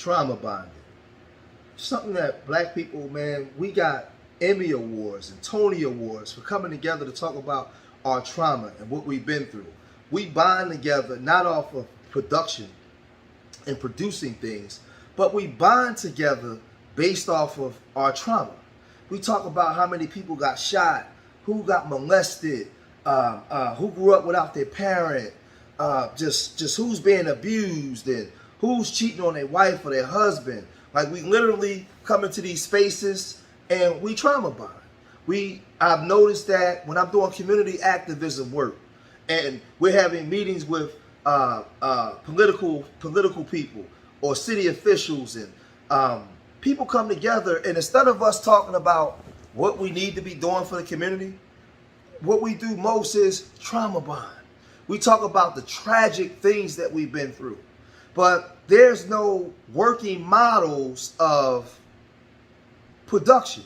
trauma bonding. Something that black people, man, we got Emmy Awards and Tony Awards for coming together to talk about our trauma and what we've been through. We bond together not off of production and producing things, but we bond together based off of our trauma. We talk about how many people got shot, who got molested, who grew up without their parent, just who's being abused and who's cheating on their wife or their husband. Like, we literally come into these spaces and we trauma bond. I've noticed that when I'm doing community activism work and we're having meetings with political people or city officials, and people come together, and instead of us talking about what we need to be doing for the community, what we do most is trauma bond. We talk about the tragic things that we've been through, but there's no working models of production.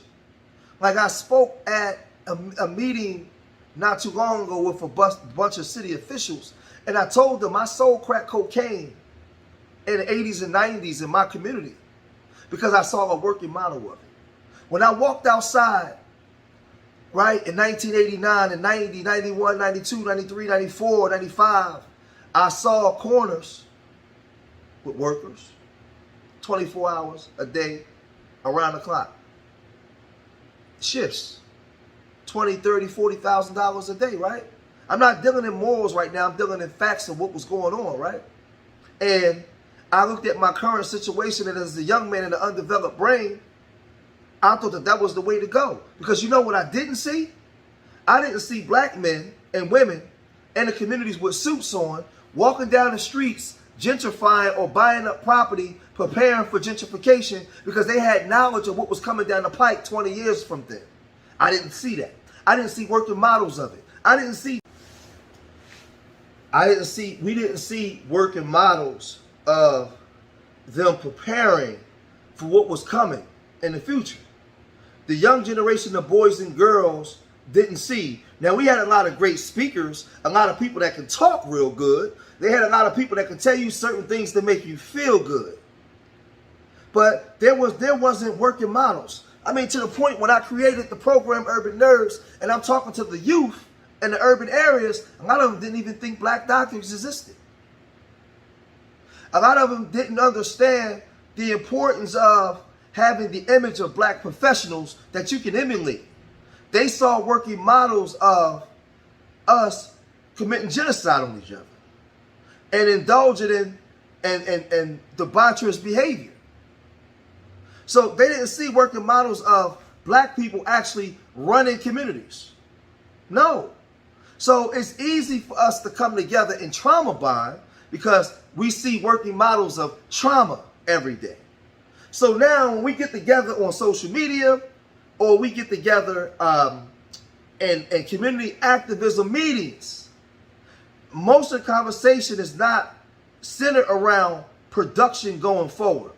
Like, I spoke at a meeting not too long ago with a bunch of city officials, and I told them I sold crack cocaine in the 80s and 90s in my community because I saw a working model of it. When I walked outside, right, in 1989 and 90, 91, 92, 93, 94, 95, I saw corners with workers 24 hours a day, around the clock. Shifts, $20,000, $30,000, $40,000 a day, right? I'm not dealing in morals right now. I'm dealing in facts of what was going on, right? And I looked at my current situation, and as a young man in an undeveloped brain, I thought that that was the way to go. Because you know what I didn't see? I didn't see black men and women in the communities with suits on, walking down the streets, gentrifying or buying up property, preparing for gentrification because they had knowledge of what was coming down the pike 20 years from then. I didn't see that. I didn't see working models of it. We didn't see working models of them preparing for what was coming in the future. The young generation of boys and girls didn't see. Now, we had a lot of great speakers, a lot of people that can talk real good. They had a lot of people that can tell you certain things to make you feel good. But there wasn't working models. I mean, to the point when I created the program Urban Nerds, and I'm talking to the youth in the urban areas, a lot of them didn't even think black doctors existed. A lot of them didn't understand the importance of having the image of black professionals that you can emulate. They saw working models of us committing genocide on each other and indulging in debaucherous behavior. So they didn't see working models of black people actually running communities. No. So it's easy for us to come together and trauma bond because we see working models of trauma every day. So now when we get together on social media or we get together in community activism meetings, most of the conversation is not centered around production going forward.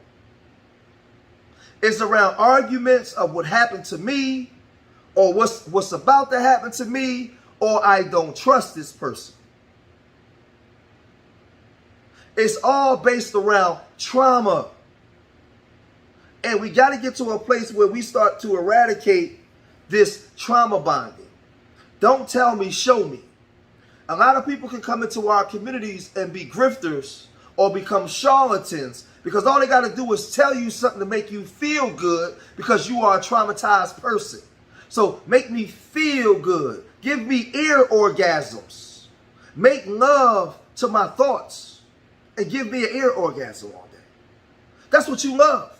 It's around arguments of what happened to me or what's about to happen to me, or I don't trust this person. It's all based around trauma. And we got to get to a place where we start to eradicate this trauma bonding. Don't tell me, show me. A lot of people can come into our communities and be grifters or become charlatans because all they got to do is tell you something to make you feel good because you are a traumatized person. So make me feel good. Give me ear orgasms. Make love to my thoughts and give me an ear orgasm all day. That's what you love.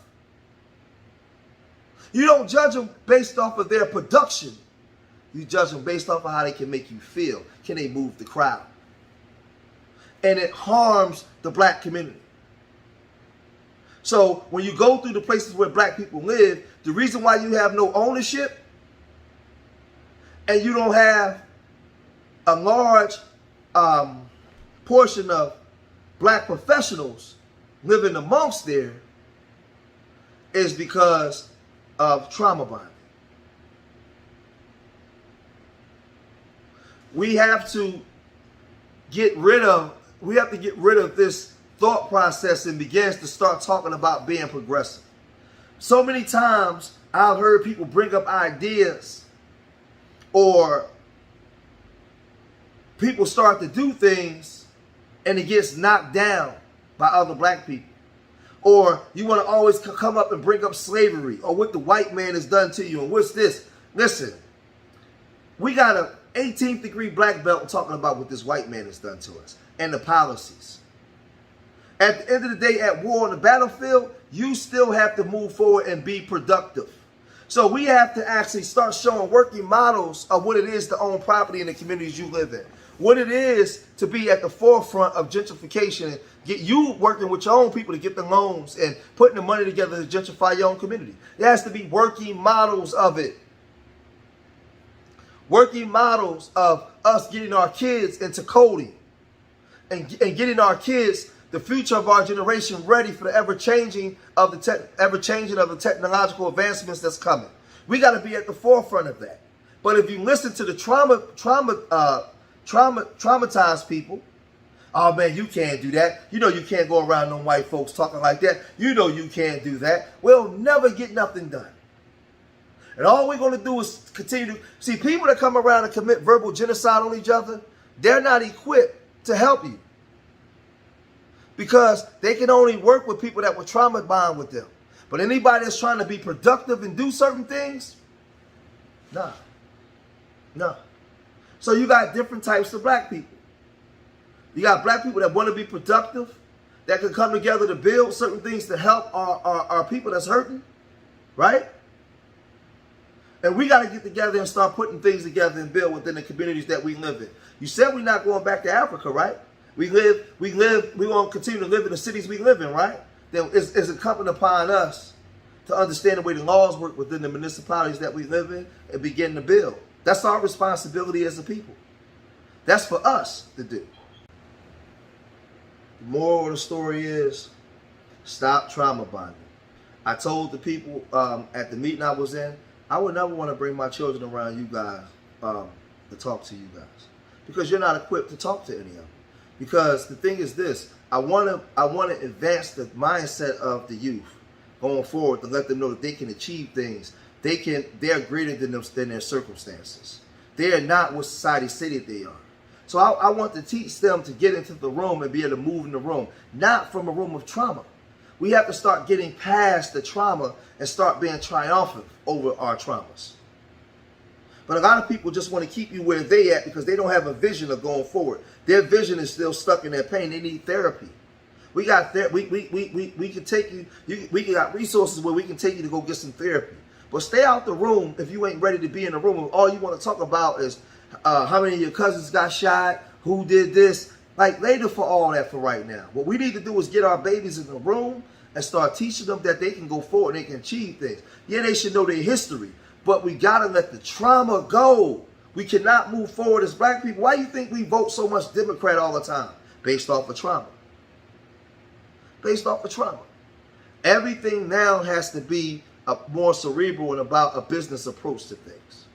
You don't judge them based off of their production. You judge them based off of how they can make you feel. Can they move the crowd? And it harms the black community. So when you go through the places where black people live, the reason why you have no ownership and you don't have a large portion of black professionals living amongst there is because of trauma bonding. We have to get rid of this thought process and begins to start talking about being progressive. So many times I've heard people bring up ideas, or people start to do things and it gets knocked down by other black people. Or you want to always come up and bring up slavery or what the white man has done to you and what's this. Listen, we got a 18th degree black belt talking about what this white man has done to us and the policies. At the end of the day, at war on the battlefield, you still have to move forward and be productive. So we have to actually start showing working models of what it is to own property in the communities you live in. What it is to be at the forefront of gentrification and get you working with your own people to get the loans and putting the money together to gentrify your own community. There has to be working models of it. Working models of us getting our kids into coding and getting our kids, the future of our generation, ready for the ever-changing of the technological advancements that's coming. We got to be at the forefront of that. But if you listen to the traumatized people, oh man, you can't do that. You know you can't go around them white folks talking like that. You know you can't do that. We'll never get nothing done. And all we're going to do is continue to see people that come around and commit verbal genocide on each other. They're not equipped to help you, because they can only work with people that were trauma bond with them. But anybody that's trying to be productive and do certain things, nah. So you got different types of black people. You got black people that want to be productive, that can come together to build certain things to help our people that's hurting, right? And we got to get together and start putting things together and build within the communities that we live in. You said we're not going back to Africa, right? We want to continue to live in the cities we live in, right? Then it's incumbent upon us to understand the way the laws work within the municipalities that we live in and begin to build. That's our responsibility as a people. That's for us to do. The moral of the story is, stop trauma bonding. I told the people at the meeting I was in, I would never want to bring my children around you guys to talk to you guys, because you're not equipped to talk to any of them. Because the thing is this, I want to advance the mindset of the youth going forward, to let them know that they can achieve things. They're greater than their circumstances. They are not what society said that they are. So I want to teach them to get into the room and be able to move in the room, not from a room of trauma. We have to start getting past the trauma and start being triumphant over our traumas. But a lot of people just want to keep you where they at because they don't have a vision of going forward. Their vision is still stuck in their pain. They need therapy. We got we can take you. We got resources where we can take you to go get some therapy. But stay out the room if you ain't ready to be in the room. All you want to talk about is how many of your cousins got shot, who did this. Like, later for all that for right now. What we need to do is get our babies in the room and start teaching them that they can go forward and they can achieve things. Yeah, they should know their history, but we got to let the trauma go. We cannot move forward as black people. Why do you think we vote so much Democrat all the time? Based off of trauma. Based off of trauma. Everything now has to be more cerebral and about a business approach to things.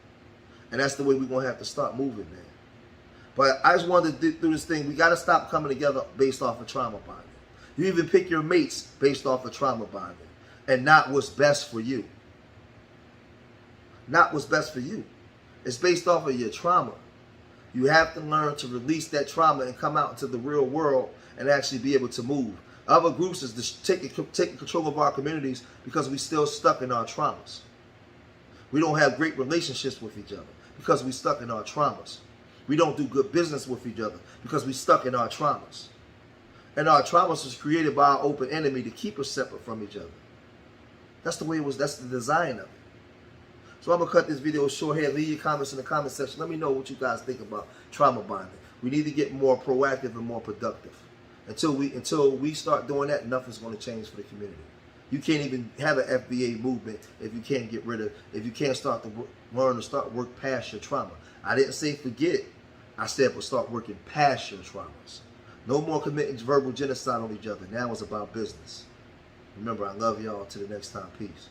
And that's the way we're going to have to start moving, man. But I just wanted to do this thing. We got to stop coming together based off of trauma bonding. You even pick your mates based off of trauma bonding and not what's best for you. Not what's best for you. It's based off of your trauma. You have to learn to release that trauma and come out into the real world and actually be able to move. Other groups is taking control of our communities because we still stuck in our traumas. We don't have great relationships with each other because we stuck in our traumas. We don't do good business with each other because we stuck in our traumas. And our traumas was created by our open enemy to keep us separate from each other. That's the way it was. That's the design of it. So I'm going to cut this video short here. Leave your comments in the comment section. Let me know what you guys think about trauma bonding. We need to get more proactive and more productive. Until we start doing that, nothing's going to change for the community. You can't even have an FBA movement if you can't get rid of, if you can't start to learn to start work past your trauma. I didn't say forget it. I said but start working past your traumas. No more committing verbal genocide on each other. Now it's about business. Remember, I love y'all. Till the next time. Peace.